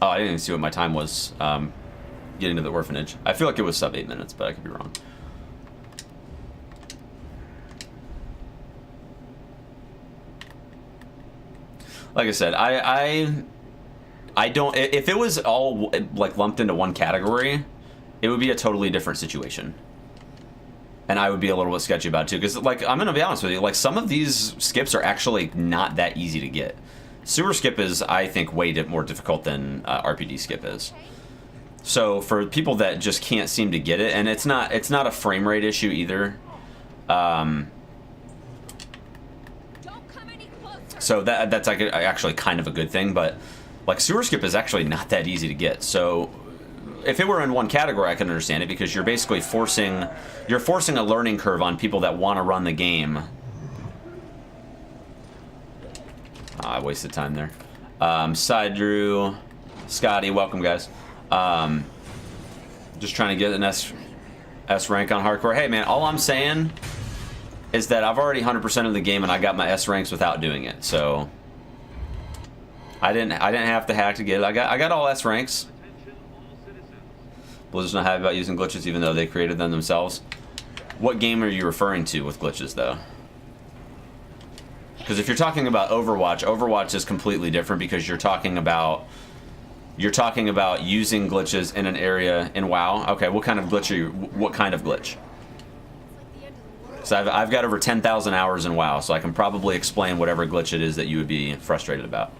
Oh, I didn't even see what my time was getting to the orphanage. I feel like it was sub 8 minutes, but I could be wrong. Like I said, I don't... If it was all like lumped into one category, it would be a totally different situation. And I would be a little bit sketchy about it too, because like I'm gonna be honest with you, like some of these skips are actually not that easy to get. Sewer skip is, I think, way more difficult than RPD skip is. So for people that just can't seem to get it, and it's not a frame rate issue either. So that's like actually kind of a good thing, but like sewer skip is actually not that easy to get. So if it were in one category, I can understand it, because you're basically forcing a learning curve on people that want to run the game. I wasted time there. Side Drew, Scotty, welcome guys. Just trying to get an S rank on hardcore. Hey man, all I'm saying is that I've already 100% of the game and I got my S ranks without doing it. So I didn't have to hack to get it. I got all S ranks. Blizzard's not happy about using glitches even though they created them themselves. What game are you referring to with glitches though? Because if you're talking about Overwatch is completely different, because you're talking about using glitches in an area in WoW. Okay, what kind of glitch are you? What kind of glitch? So I've got over 10,000 hours in WoW, so I can probably explain whatever glitch it is that you would be frustrated about.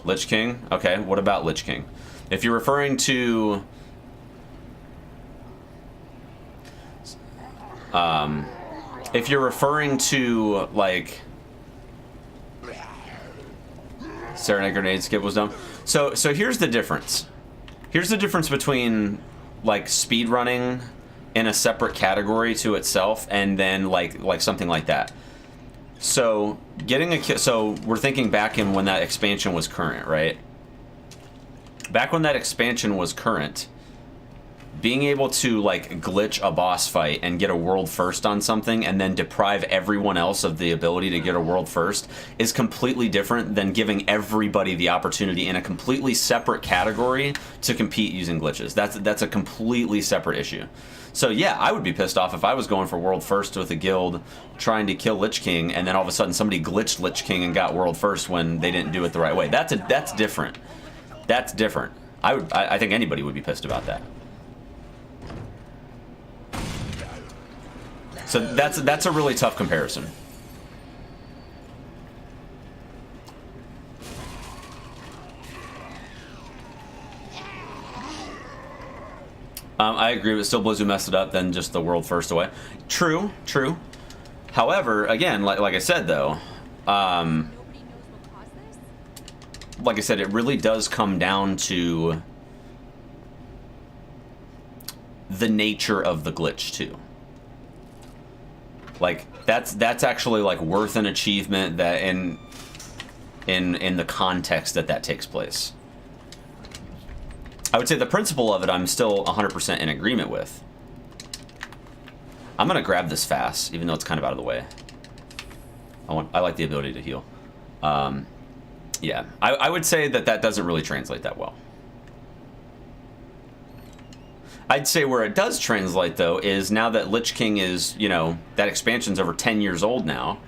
Lich King? Okay, what about Lich King? If you're referring to... if you're referring to, like... Serenade Grenade skip was dumb. So here's the difference. Here's the difference between, like, speedrunning in a separate category to itself and then, like something like that. So, getting a kill... So, we're thinking back in when that expansion was current, right? Back when that expansion was current, being able to, like, glitch a boss fight and get a world first on something and then deprive everyone else of the ability to get a world first is completely different than giving everybody the opportunity in a completely separate category to compete using glitches. That's a completely separate issue. So yeah, I would be pissed off if I was going for world first with a guild trying to kill Lich King and then all of a sudden somebody glitched Lich King and got world first when they didn't do it the right way. That's different. That's different. I think anybody would be pissed about that. So that's a really tough comparison. I agree, but still Blizzard messed it up, then just the world first away. True, true. However, again, like I said though, like I said, it really does come down to the nature of the glitch too. Like that's actually like worth an achievement that in the context that takes place. I would say the principle of it I'm still 100% in agreement with. I'm gonna grab this fast, even though it's kind of out of the way. I like the ability to heal. Yeah, I would say that doesn't really translate that well. I'd say where it does translate, though, is now that Lich King is, you know, that expansion's over 10 years old now.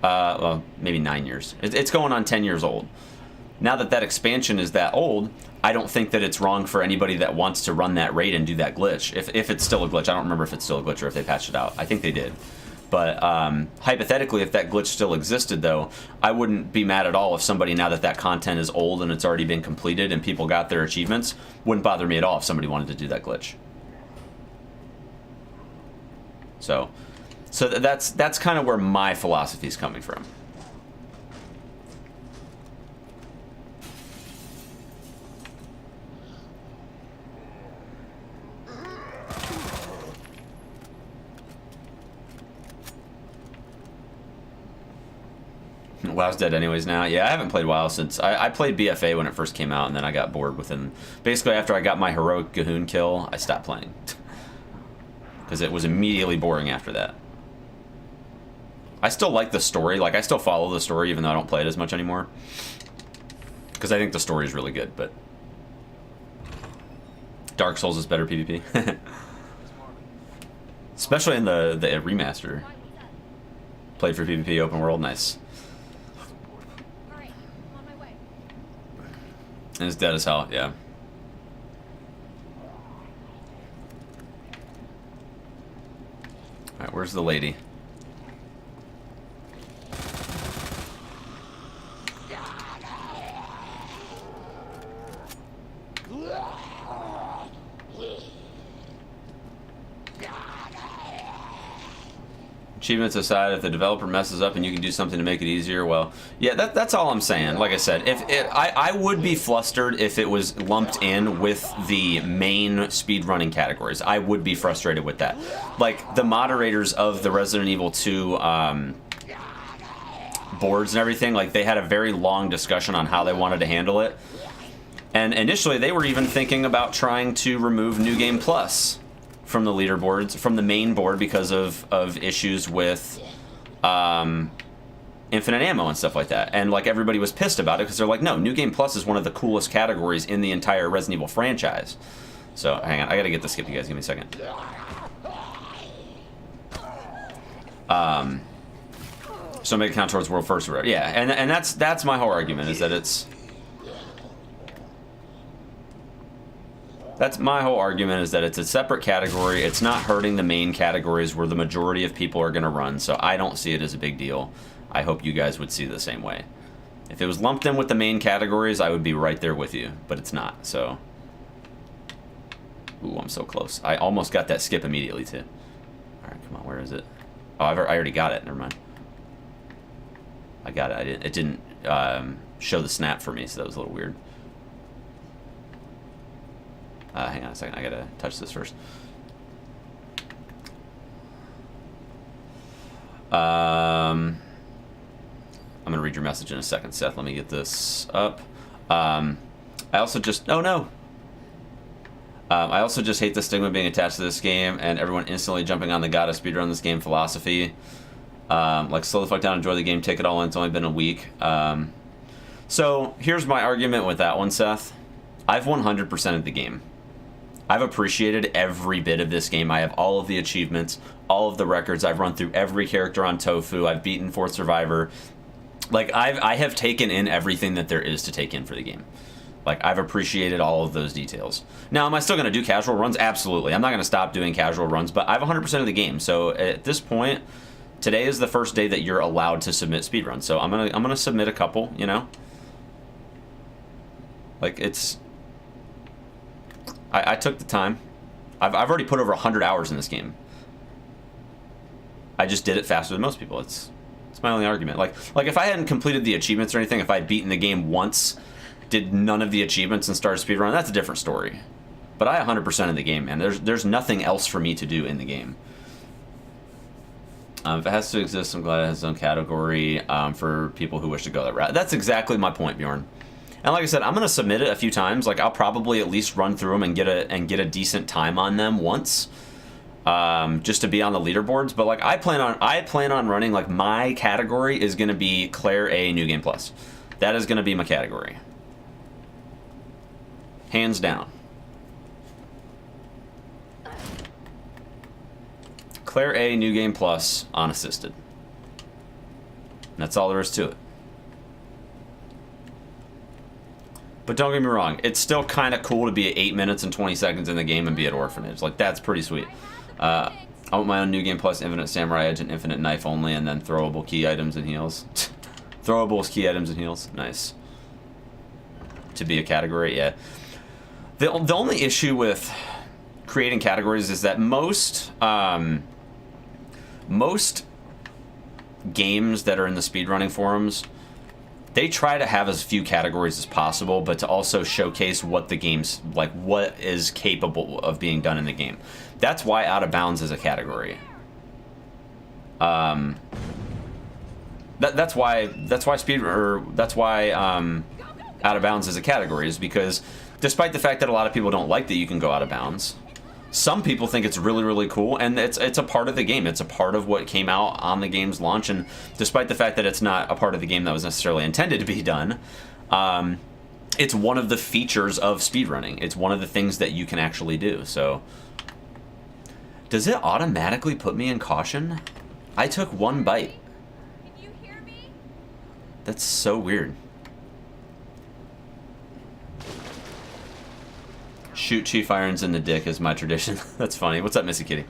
Well, maybe 9 years. It's going on 10 years old. Now that expansion is that old, I don't think that it's wrong for anybody that wants to run that raid and do that glitch. If it's still a glitch. I don't remember if it's still a glitch or if they patched it out. I think they did. But hypothetically, if that glitch still existed, though, I wouldn't be mad at all if somebody, now that content is old and it's already been completed and people got their achievements, wouldn't bother me at all if somebody wanted to do that glitch. So that's kind of where my philosophy is coming from. WoW's dead anyways now. Yeah, I haven't played WoW since... I played BFA when it first came out, and then I got bored within... Basically, after I got my heroic Gahoon kill, I stopped playing. Because it was immediately boring after that. I still like the story. Like, I still follow the story even though I don't play it as much anymore. Because I think the story is really good, but... Dark Souls is better PvP. Especially in the remaster. Played for PvP, open world, nice. And it's dead as hell, yeah. Alright, where's the lady? Achievements aside, if the developer messes up and you can do something to make it easier, well, yeah, that's all I'm saying. Like I said, I would be flustered if it was lumped in with the main speedrunning categories. I would be frustrated with that. Like, the moderators of the Resident Evil 2 boards and everything, like, they had a very long discussion on how they wanted to handle it. And initially, they were even thinking about trying to remove New Game Plus from the leaderboards, from the main board, because of issues with infinite ammo and stuff like that. And like, everybody was pissed about it because they're like, no, New Game Plus is one of the coolest categories in the entire Resident Evil franchise. So hang on, I gotta get this skip, you guys. Give me a second. So make it count towards world first or whatever. Yeah, and that's my whole argument, is that it's... That's my whole argument, is that it's a separate category. It's not hurting the main categories where the majority of people are going to run, so I don't see it as a big deal. I hope you guys would see it the same way. If it was lumped in with the main categories, I would be right there with you, but it's not, so... Ooh, I'm so close. I almost got that skip immediately, too. Alright, come on, where is it? Oh, I already got it, never mind. I got it, it didn't show the snap for me, so that was a little weird. Hang on a second, I gotta touch this first. I'm gonna read your message in a second, Seth. Let me get this up. I also just... Oh, no! I also just hate the stigma being attached to this game and everyone instantly jumping on the gotta speedrun this game philosophy. Like, slow the fuck down, enjoy the game, take it all in. It's only been a week. So, here's my argument with that one, Seth. I've 100%ed the game. I've appreciated every bit of this game. I have all of the achievements, all of the records. I've run through every character on Tofu. I've beaten Fourth Survivor. Like, I have taken in everything that there is to take in for the game. Like, I've appreciated all of those details. Now, am I still going to do casual runs? Absolutely. I'm not going to stop doing casual runs, but I have 100% of the game. So, at this point, today is the first day that you're allowed to submit speedruns. So, I'm gonna submit a couple, you know? Like, it's... I took the time. I've already put over 100 hours in this game. I just did it faster than most people. It's my only argument. Like if I hadn't completed the achievements or anything, if I had beaten the game once, did none of the achievements and started speedrunning, that's a different story. But I 100% of the game, man. There's nothing else for me to do in the game. If it has to exist, I'm glad it has its own category for people who wish to go that route. That's exactly my point, Bjorn. And like I said, I'm going to submit it a few times. Like, I'll probably at least run through them and get a decent time on them once, just to be on the leaderboards. But like, I plan on running, like, my category is going to be Claire A New Game Plus. That is going to be my category, hands down. Claire A New Game Plus unassisted. And that's all there is to it. But don't get me wrong, it's still kind of cool to be at 8 minutes and 20 seconds in the game and be at Orphanage. Like, that's pretty sweet. I want my own New Game Plus, Infinite Samurai Edge, and Infinite Knife only, and then throwable key items and heals. Throwables, key items, and heals. Nice. To be a category, yeah. The only issue with creating categories is that most games that are in the speedrunning forums, they try to have as few categories as possible, but to also showcase what the game's, like, what is capable of being done in the game. That's why Out of Bounds is a category. That's why Out of Bounds is a category, is because despite the fact that a lot of people don't like that you can go out of bounds, some people think it's really, really cool, and it's a part of the game. It's a part of what came out on the game's launch, and despite the fact that it's not a part of the game that was necessarily intended to be done, it's one of the features of speedrunning. It's one of the things that you can actually do. So, does it automatically put me in caution? I took one bite. Can you hear me? That's so weird. Shoot Chief Irons in the dick is my tradition. That's funny. What's up, Missy Kitty?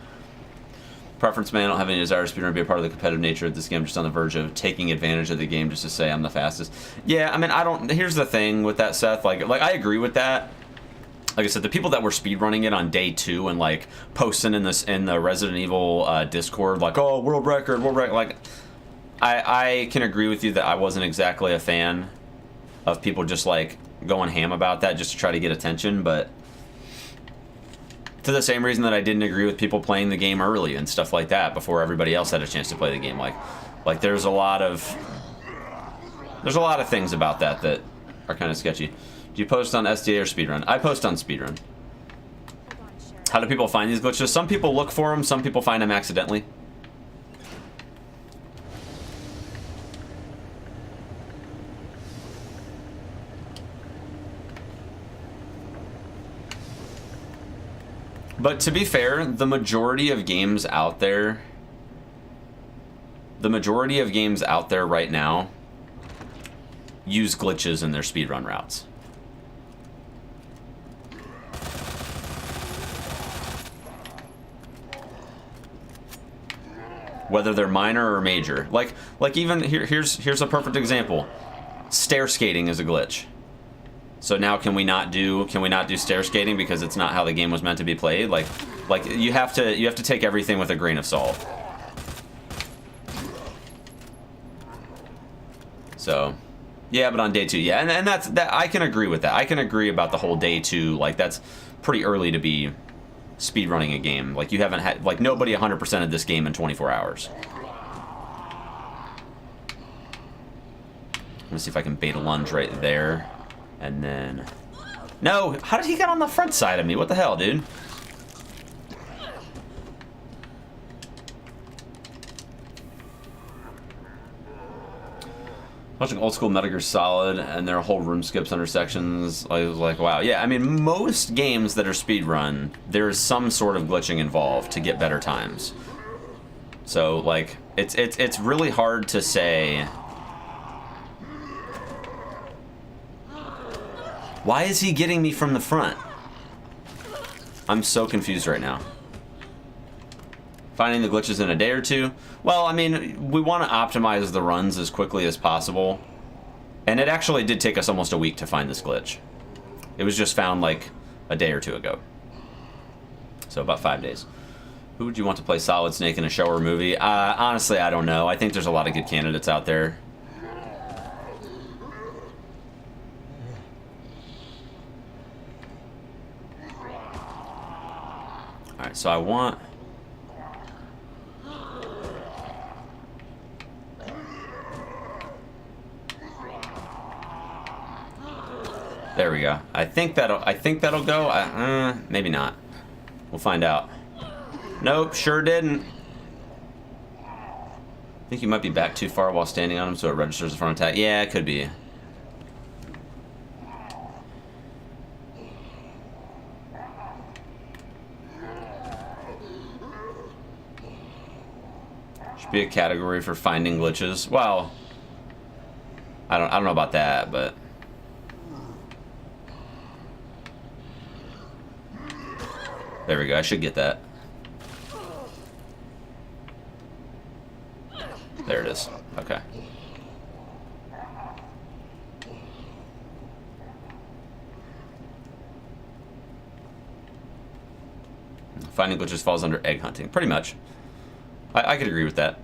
Preference, man. I don't have any desire to speedrun to be a part of the competitive nature of this game. I'm just on the verge of taking advantage of the game just to say I'm the fastest. Yeah, I mean, I don't... Here's the thing with that, Seth. Like I agree with that. Like I said, the people that were speedrunning it on day 2 and, like, posting in the Resident Evil Discord, like, oh, world record, like... I can agree with you that I wasn't exactly a fan of people just, like, going ham about that just to try to get attention, but... To the same reason that I didn't agree with people playing the game early and stuff like that before everybody else had a chance to play the game. Like there's a lot of things about that that are kind of sketchy. Do you post on SDA or Speedrun? I post on Speedrun. How do people find these glitches? Some people look for them, some people find them accidentally. But to be fair, the majority of games out there right now use glitches in their speedrun routes. Whether they're minor or major. Like even here's a perfect example. Stair skating is a glitch. So now can we not do stair skating because it's not how the game was meant to be played? Like you have to take everything with a grain of salt. So, yeah, but on day 2, yeah, and that I can agree with that. I can agree about the whole day 2. Like that's pretty early to be speedrunning a game. Like you haven't had nobody 100% of this game in 24 hours. Let me see if I can bait a lunge right there. And then... No! How did he get on the front side of me? What the hell, dude? Watching old school Metal Gear Solid, and their whole room skips under sections. I was like, wow. Yeah, I mean, most games that are speedrun, there is some sort of glitching involved to get better times. So, like, it's really hard to say... Why is he getting me from the front? I'm so confused right now. Finding the glitches in a day or 2? Well, I mean, we want to optimize the runs as quickly as possible. And it actually did take us almost a week to find this glitch. It was just found like a day or 2 ago. So about 5 days. Who would you want to play Solid Snake in a show or movie? Honestly, I don't know. I think there's a lot of good candidates out there. Alright, so I want... There we go. I think that'll go. Maybe not. We'll find out. Nope, sure didn't. I think you might be back too far while standing on him, so it registers as front attack. Yeah, it could be. Should be a category for finding glitches. Well, I don't know about that, but. There we go, I should get that. There it is. Okay. Finding glitches falls under egg hunting. Pretty much. I could agree with that.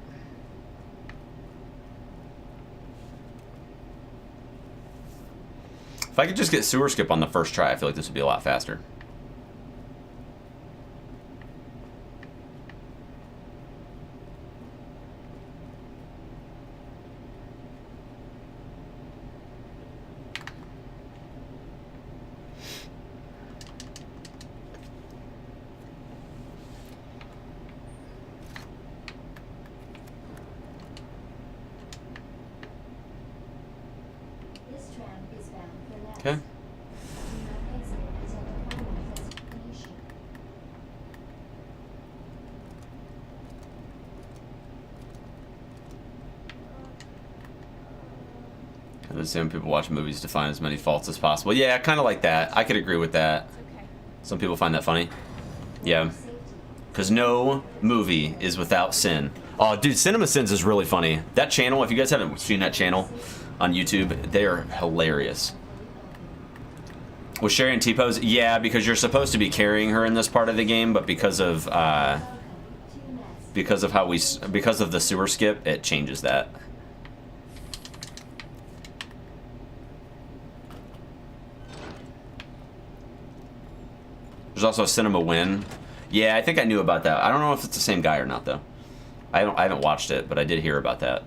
If I could just get sewer skip on the first try, I feel like this would be a lot faster. Okay. I assume people watch movies to find as many faults as possible. Yeah, kind of like that. I could agree with that. Okay. Some people find that funny. Yeah. Because no movie is without sin. Oh, dude, Cinema Sins is really funny. That channel, if you guys haven't seen that channel on YouTube, they are hilarious. Was Sherry and T-pose? Yeah, because you're supposed to be carrying her in this part of the game, but because of the sewer skip, it changes that. There's also a Cinema Win. Yeah, I think I knew about that. I don't know if it's the same guy or not, though. I haven't watched it, but I did hear about that.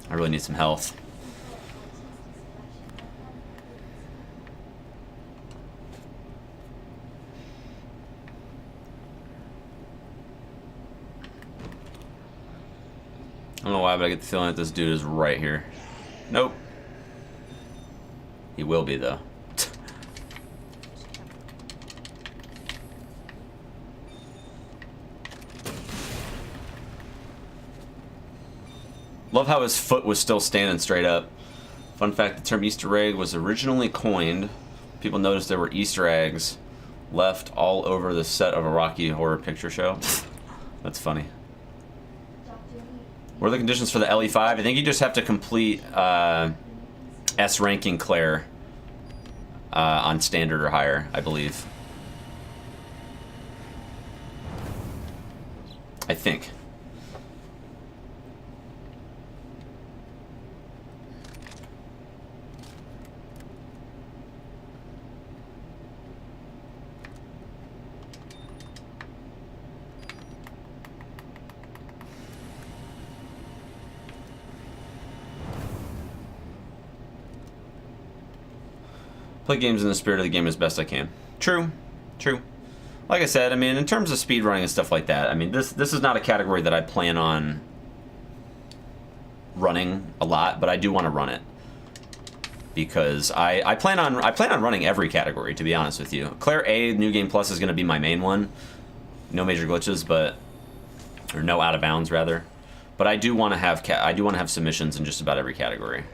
I really need some health. I don't know why, but I get the feeling that this dude is right here. Nope. He will be, though. Love how his foot was still standing straight up. Fun fact, the term Easter egg was originally coined. People noticed there were Easter eggs left all over the set of a Rocky Horror Picture Show. That's funny. What are the conditions for the LE5? I think you just have to complete S ranking Claire on standard or higher, I believe. I think. Play games in the spirit of the game as best I can. True. True. Like I said, I mean, in terms of speedrunning and stuff like that, I mean, this is not a category that I plan on running a lot, but I do want to run it. Because I plan on running every category, to be honest with you. Claire A, New Game Plus, is going to be my main one. No major glitches, but... Or no out of bounds, rather. But I do want to have submissions in just about every category.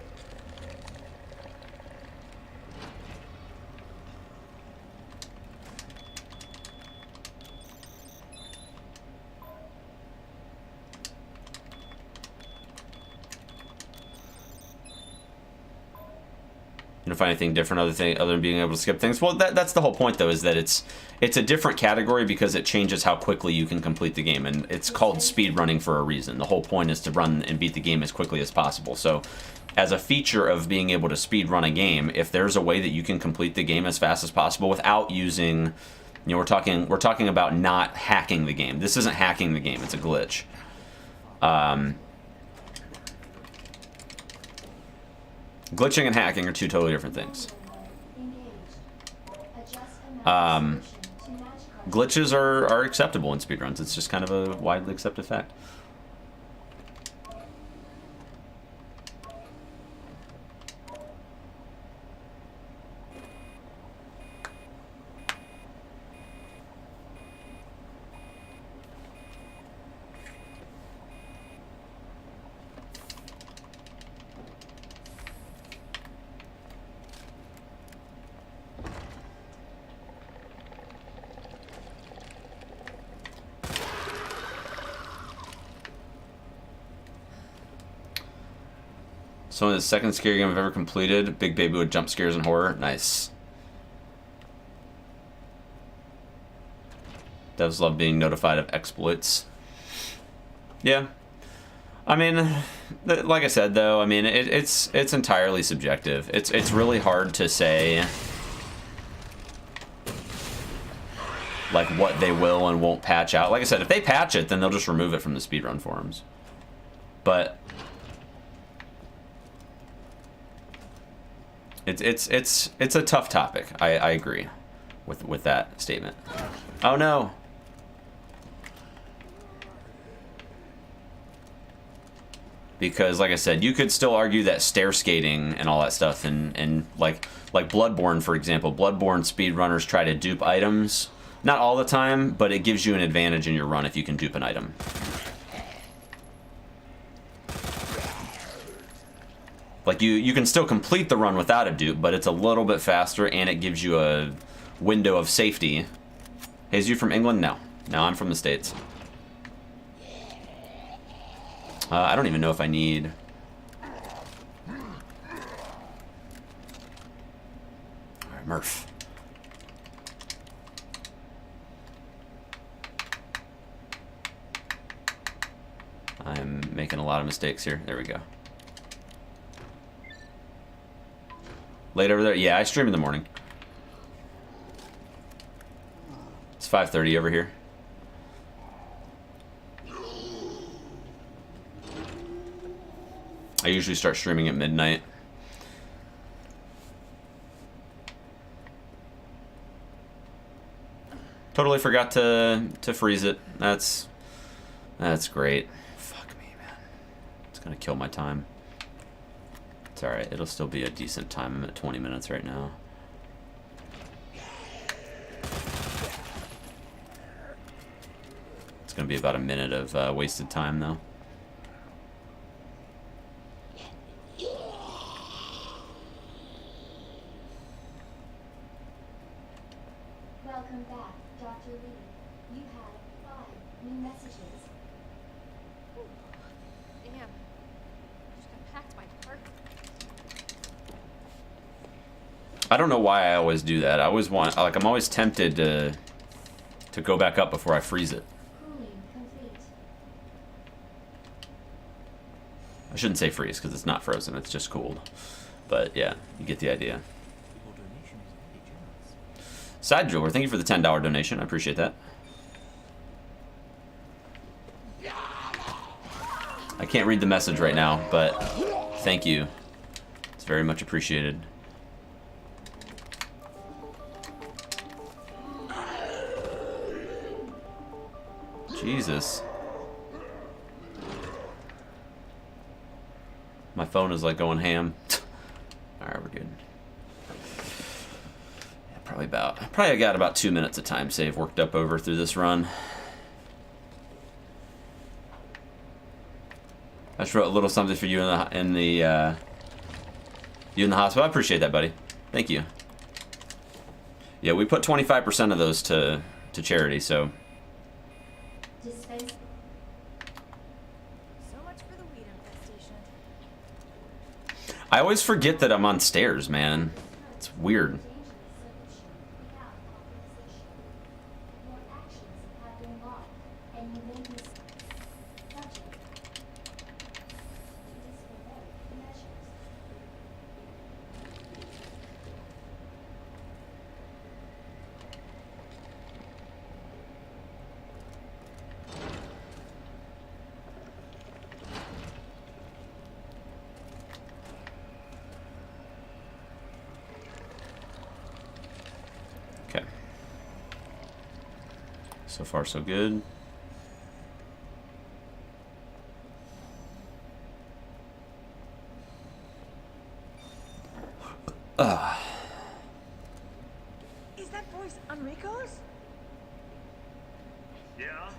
You don't find anything different other than being able to skip things? Well, that's the whole point, though, is that it's a different category because it changes how quickly you can complete the game, and it's called speedrunning for a reason. The whole point is to run and beat the game as quickly as possible. So, as a feature of being able to speedrun a game, if there's a way that you can complete the game as fast as possible without using, you know, we're talking about not hacking the game. This isn't hacking the game; it's a glitch. Glitching and hacking are two totally different things. Glitches are acceptable in speedruns. It's just kind of a widely accepted fact. So the second scary game I've ever completed, Big Baby with jump scares and horror. Nice. Devs love being notified of exploits. Yeah. I mean, like I said, though, I mean, it's entirely subjective. It's really hard to say, like, what they will and won't patch out. Like I said, if they patch it, then they'll just remove it from the speedrun forums. But it's a tough topic. I agree with that statement. Oh no. because like I said, you could still argue that stair skating and all that stuff, and like Bloodborne, for example. Bloodborne speedrunners try to dupe items. Not all the time, but it gives you an advantage in your run if you can dupe an item. Like, you can still complete the run without a dupe, but it's a little bit faster, and it gives you a window of safety. Hey, is you from England? No. No, I'm from the States. I don't even know if I need... Alright, Murph. I'm making a lot of mistakes here. There we go. Late over there? Yeah, I stream in the morning. It's 5:30 over here. I usually start streaming at midnight. Totally forgot to freeze it. That's great. Fuck me, man. It's gonna kill my time. It's alright, it'll still be a decent time. I'm at 20 minutes right now. It's gonna be about a minute of wasted time, though. Welcome back, Dr. Lee. You had 5 new messages. Damn. I just got packed my heart. I don't know why I always do that. I always want, like, I'm always tempted to go back up before I freeze it. Cooling complete. I shouldn't say freeze, because it's not frozen, it's just cooled. But yeah, you get the idea. Side Jeweler, thank you for the $10 donation. I appreciate that. I can't read the message right now, but thank you. It's very much appreciated. Jesus. My phone is like going ham. Alright, we're good. Probably I got about 2 minutes of time save worked up over through this run. I just wrote a little something for you in the hospital. I appreciate that, buddy. Thank you. Yeah, we put 25% of those to charity, so. Dispense. So much for the weed infestation. I always forget that I'm on stairs, man. It's weird. Your actions have been logged, and you may be subject to disciplinary measures. Okay. So far, so good. Is that voice Enrico's? Yeah.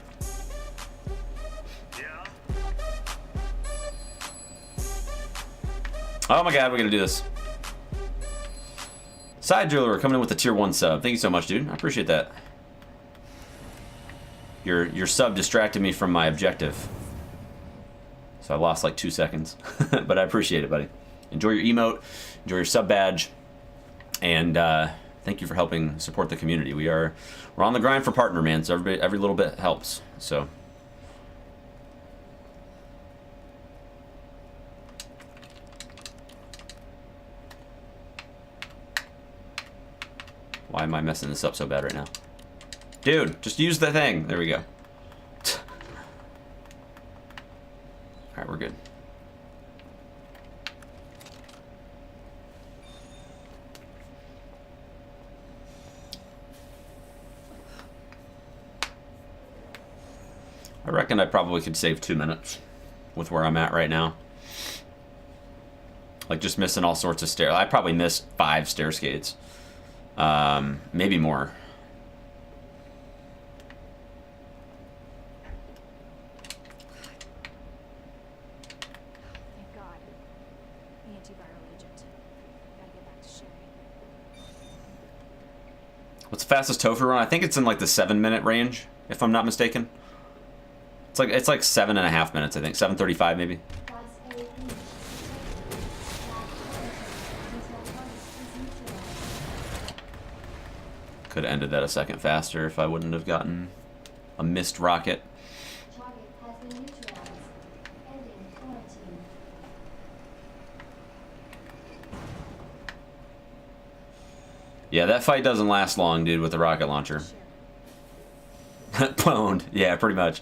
Yeah. Oh my god, we're gonna do this. Side Jeweler coming in with a tier 1 sub. Thank you so much, dude. I appreciate that. Your sub distracted me from my objective. So I lost like 2 seconds. But I appreciate it, buddy. Enjoy your emote, enjoy your sub badge, and thank you for helping support the community. We're on the grind for partner, man, so every little bit helps. So why am I messing this up so bad right now? Dude, just use the thing. There we go. Alright, we're good. I reckon I probably could save 2 minutes with where I'm at right now. Like just missing all sorts of stairs. I probably missed 5 stair skates. Maybe more. Thank God. The antiviral agent. Gotta get back to Sherry. What's the fastest tofu run? I think it's in like the 7-minute range, if I'm not mistaken. It's like 7.5 minutes, I think. 7:35 maybe. Class A each. Until target is neutralized. Could have ended that a second faster if I wouldn't have gotten a missed rocket. Target has been neutralized. Ending quarantine. Yeah, that fight doesn't last long, dude, with the rocket launcher. Sherry. Pwned. Yeah, pretty much.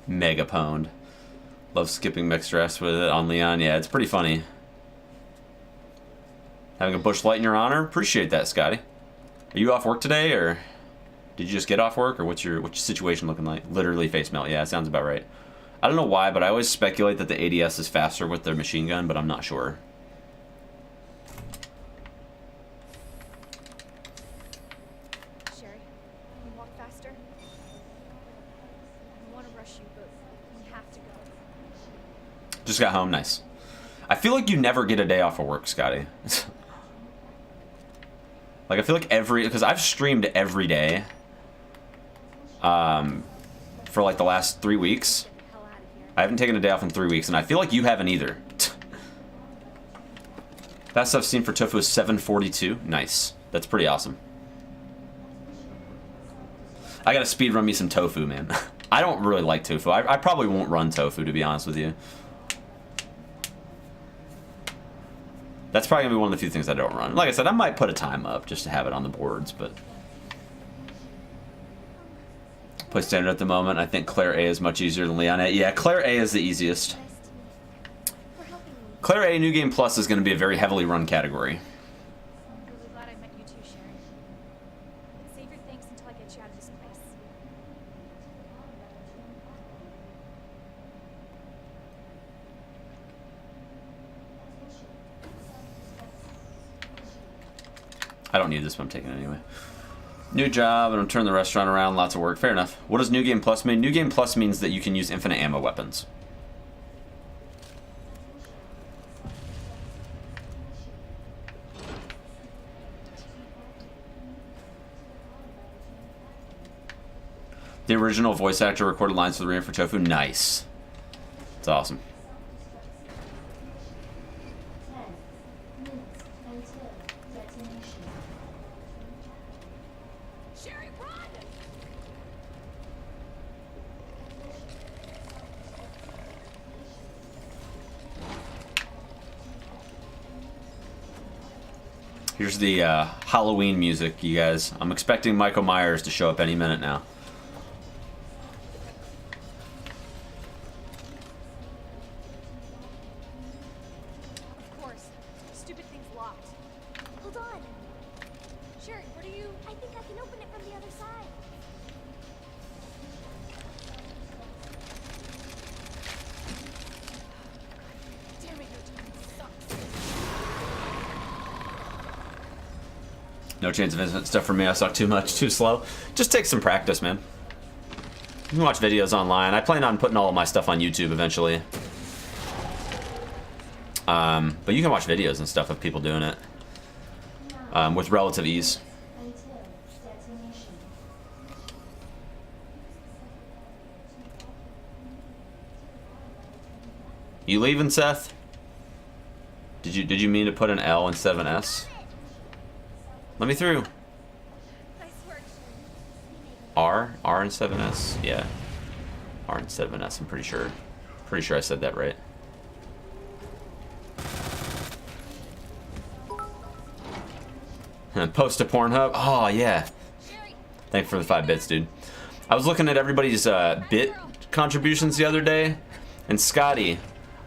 Mega pwned. Love skipping mixed dress with it on Leon. Yeah, it's pretty funny. Having a bush light in your honor? Appreciate that, Scotty. Are you off work today, or did you just get off work, or what's your situation looking like? Literally face melt. Yeah, it sounds about right. I don't know why, but I always speculate that the ADS is faster with their machine gun, but I'm not sure. Sherry, can you walk faster? I want to rush you, but we have to go. Just got home. Nice. I feel like you never get a day off of work, Scotty. Like, I feel like because I've streamed every day for like the last 3 weeks. Get the hell out of here. I haven't taken a day off in 3 weeks, and I feel like you haven't either. Fastest I've seen for tofu is 7:42. Nice. That's pretty awesome. I gotta speedrun me some tofu, man. I don't really like tofu. I probably won't run tofu, to be honest with you. That's probably gonna be one of the few things I don't run. Like I said, I might put a time up just to have it on the boards, but play standard at the moment. I think Claire A is much easier than Leon A. Yeah, Claire A is the easiest. Nice to meet you. For helping me. Claire A New Game Plus is going to be a very heavily run category. I'm really glad I met you too, Sherry. But save your thanks until I get you out of this place. I don't need this, but I'm taking it anyway. New job, and I'm turning the restaurant around. Lots of work. Fair enough. What does New Game Plus mean? New Game Plus means that you can use infinite ammo weapons. The original voice actor recorded lines for the Remake for Tofu. Nice. It's awesome. 10 minutes until detonation. Sherry, run! Here's the Halloween music, you guys. I'm expecting Michael Myers to show up any minute now. Of course. Stupid thing's locked. Hold on. Sherry, what are you... I think I can open it from the other side. Damn it, your time sucks. No chance of instant stuff for me. I suck too much, too slow. Just take some practice, man. You can watch videos online. I plan on putting all of my stuff on YouTube eventually. But you can watch videos and stuff of people doing it with relative ease. Until detonation. You leaving, Seth? Did you mean to put an L instead of an S? Let me through. Nice work, Sherry. R instead of an S? Yeah. R instead of an S, I'm pretty sure. Pretty sure I said that right. Post to Pornhub? Oh, yeah. Sherry, Thanks for the 5 bits, dude. I was looking at everybody's bit contributions the other day, and Scotty,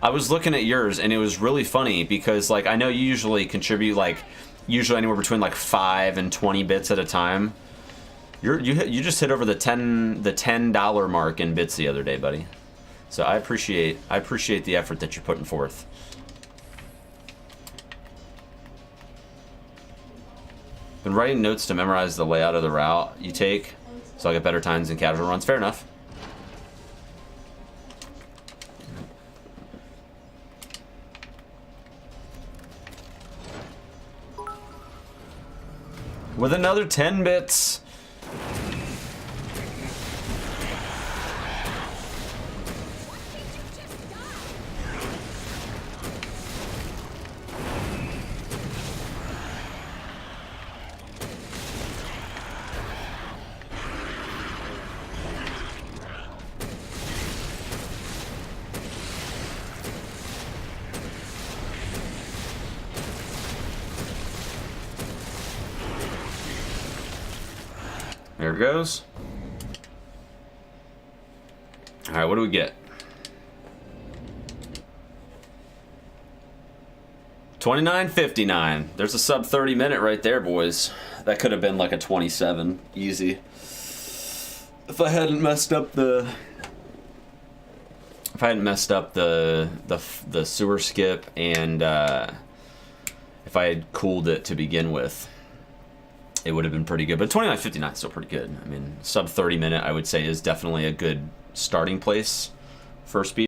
I was looking at yours, and it was really funny because, like, I know you usually contribute, like, usually anywhere between, like, 5 and 20 bits at a time. You just hit over the $10 mark in bits the other day, buddy. So I appreciate the effort that you're putting forth. Been writing notes to memorize the layout of the route you take, so I'll get better times in casual runs. Fair enough. With another 10 bits. There it goes. All right, what do we get? 29.59. There's a sub 30 minute right there, boys. That could have been like a 27, easy. If I hadn't messed up the sewer skip, and if I had cooled it to begin with, it would have been pretty good. But 29.59 is still pretty good. I mean, sub 30 minute, I would say, is definitely a good starting place for speed.